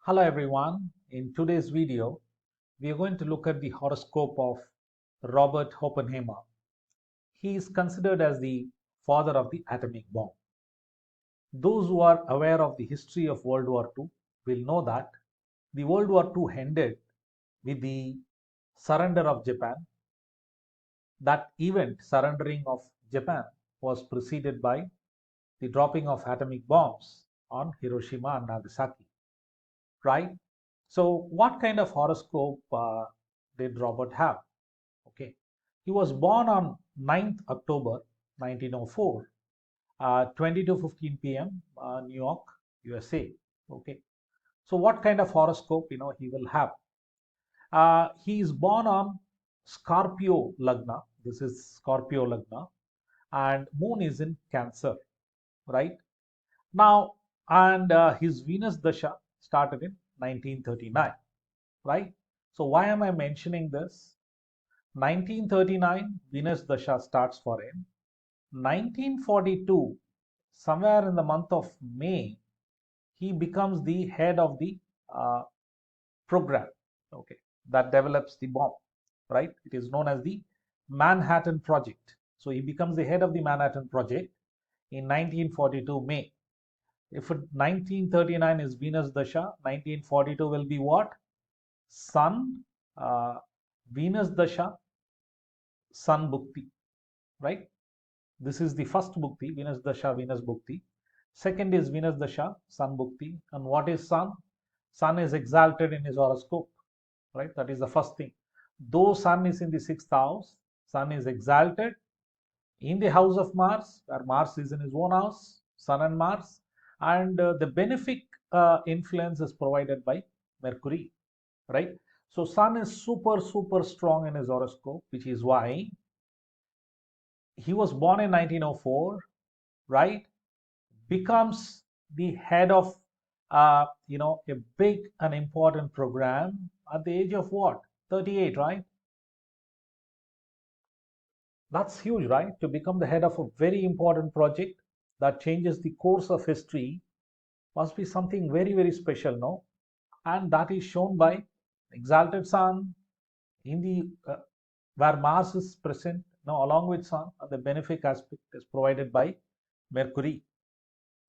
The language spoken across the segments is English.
Hello everyone. In today's video, we are going to look at the horoscope of Robert Oppenheimer. He is considered as the father of the atomic bomb. Those who are aware of the history of World War II will know that the World War II ended with the surrender of Japan. That event, surrendering of Japan, was preceded by the dropping of atomic bombs on Hiroshima and Nagasaki, right? So, what kind of horoscope did Robert have? Okay, he was born on 9th October 1904, 20 to 15 p.m. New York, USA. Okay, so what kind of horoscope he will have? He is born on Scorpio Lagna. This is Scorpio Lagna, and Moon is in Cancer, right? Now, and his Venus Dasha started in 1939, right? So why am I mentioning this? 1939, Venus Dasha starts for him. 1942, somewhere in the month of May, he becomes the head of the uh, program, okay, that develops the bomb, right? It is known as the Manhattan Project. So he becomes the head of the Manhattan Project in 1942 May. If 1939 is Venus Dasha, 1942 will be what? Sun, uh, Venus Dasha, Sun Bhukti, right? This is the first Bhukti, Venus Dasha, Venus Bhukti. Second is Venus Dasha, Sun Bhukti. And what is Sun? Sun is exalted in his horoscope, right? That is the first thing. Though Sun is in the sixth house, Sun is exalted in the house of Mars, where Mars is in his own house, Sun and Mars. And the benefic influence is provided by Mercury, right? So Sun is super, super strong in his horoscope, which is why he was born in 1904, right? Becomes the head of a big and important program at the age of what, 38, right? That's huge, right? To become the head of a very important project that changes the course of history must be something very, very special, no? And that is shown by exalted sun in the where Mars is present now along with sun, and the benefic aspect is provided by Mercury,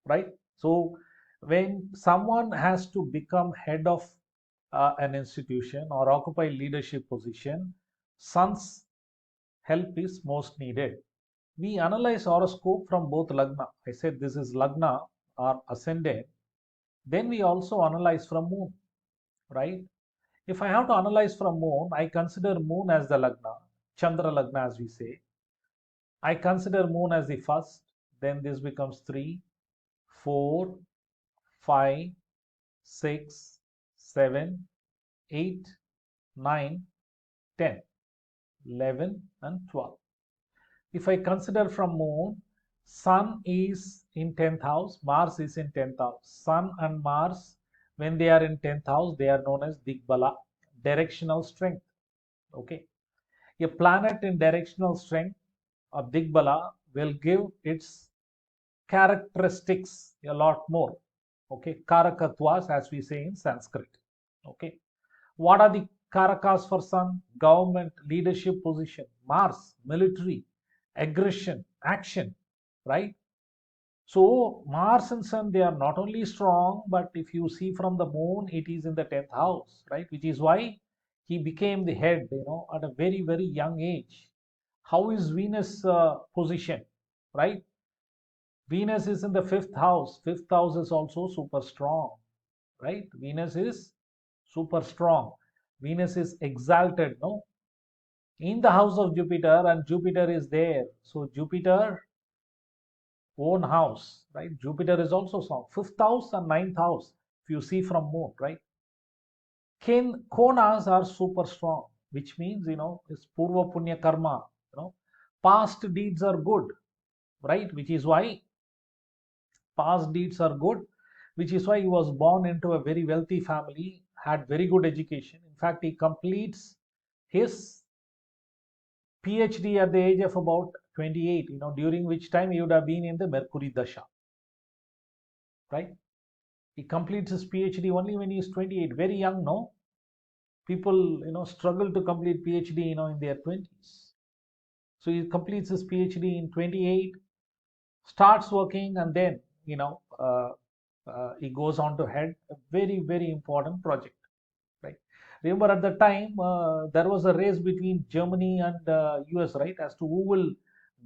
right? So when someone has to become head of an institution or occupy leadership position, sun's help is most needed. We analyze horoscope from both lagna. I said this is lagna or ascendant. Then we also analyze from moon, right? If I have to analyze from moon, I consider moon as the lagna, Chandra lagna as we say. I consider moon as the first, then this becomes 3, 4, 5, 6, 7, 8, 9, 10, 11, and 12. If I consider from moon, sun is in 10th house, Mars is in 10th house. Sun and Mars, when they are in 10th house, they are known as Digbala, directional strength. Okay. A planet in directional strength or Digbala will give its characteristics a lot more. Okay. Karakatwas, as we say in Sanskrit. Okay. What are the Karakas for Sun? Government, leadership position, Mars, military, aggression, action, right? So Mars and Sun, they are not only strong, but if you see from the moon, it is in the 10th house, right? Which is why he became the head, at a very, very young age. How is Venus position, right? Venus is in the fifth house. Fifth house is also super strong, right? Venus is super strong. Venus is exalted, no? In the house of Jupiter, and Jupiter is there. So Jupiter own house, right? Jupiter is also strong. Fifth house and ninth house, if you see from moon, right? Konas are super strong, which means, is Purva Punya Karma, past deeds are good, right? Which is why past deeds are good, which is why he was born into a very wealthy family, had very good education. In fact, he completes his PhD at the age of about 28, during which time he would have been in the Mercury Dasha, right? He completes his PhD only when he is 28, very young, no? People, struggle to complete PhD, in their 20s. So he completes his PhD in 28, starts working, and then, he goes on to head a very, very important project, right? Remember at the time, there was a race between Germany and US, right, as to who will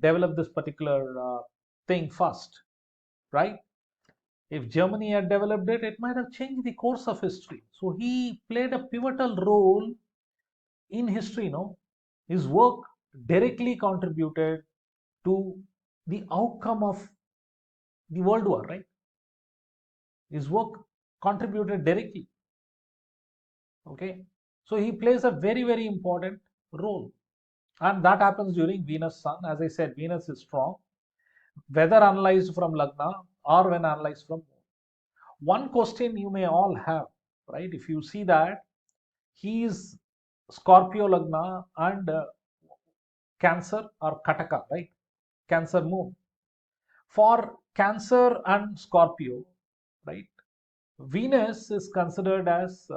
develop this particular thing first, right? If Germany had developed it, it might have changed the course of history. So he played a pivotal role in history, no? His work directly contributed to the outcome of the World War, right? His work contributed directly. Okay. So he plays a very, very important role. And that happens during Venus Sun. As I said, Venus is strong, whether analyzed from Lagna or when analyzed from Moon. One question you may all have, right? If you see that he is Scorpio Lagna and Cancer or Kataka, right? Cancer Moon. For Cancer and Scorpio, right? Venus is considered as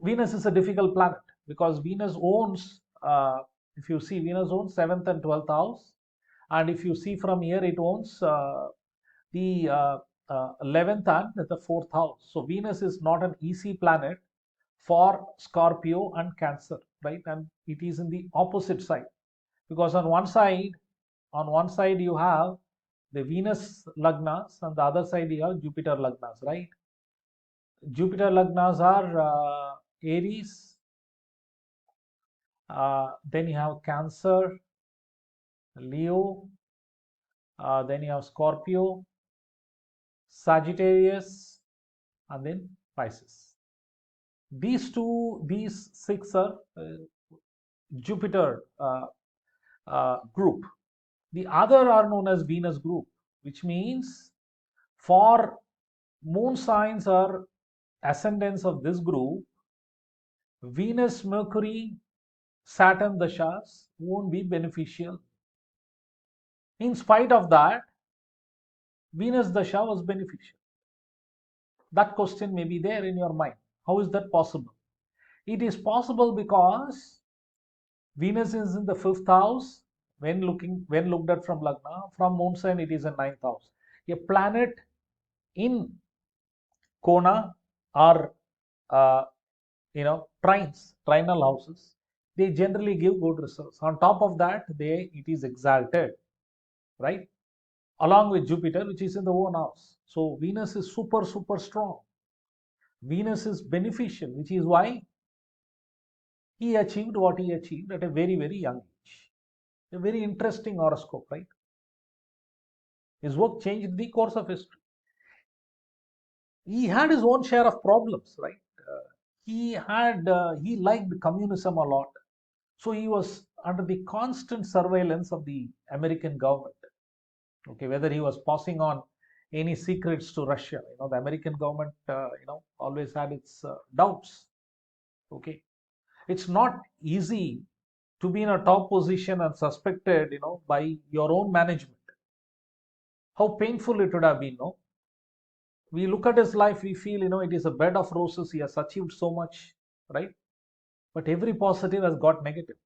Venus is a difficult planet because Venus owns, if you see, Venus owns 7th and 12th house, and if you see from here, it owns the 11th and the 4th house. So Venus is not an easy planet for Scorpio and Cancer, right? And it is in the opposite side because on one side you have the Venus lagnas, and the other side you have Jupiter lagnas, right? Jupiter lagnas are Aries, then you have Cancer, Leo, then you have Scorpio, Sagittarius, and then Pisces. These six are Jupiter group. The other are known as Venus group, which means for moon signs or ascendants of this group, Venus, Mercury, Saturn dashas won't be beneficial. In spite of that, Venus dasha was beneficial. That question may be there in your mind. How is that possible? It is possible because Venus is in the fifth house when looked at from Lagna. From moon sign, it is in ninth house. A planet in Kona or trinal houses, they generally give good results. On top of that, it is exalted, right? Along with Jupiter, which is in the own house. So Venus is super, super strong. Venus is beneficial, which is why he achieved what he achieved at a very, very young age. A very interesting horoscope, right? His work changed the course of history. He had his own share of problems, right? He liked communism a lot, so he was under the constant surveillance of the American government. Okay, whether he was passing on any secrets to Russia, the American government, always had its doubts. Okay, it's not easy to be in a top position and suspected, by your own management. How painful it would have been, no? We look at his life, we feel, it is a bed of roses. He has achieved so much, right? But every positive has got negative.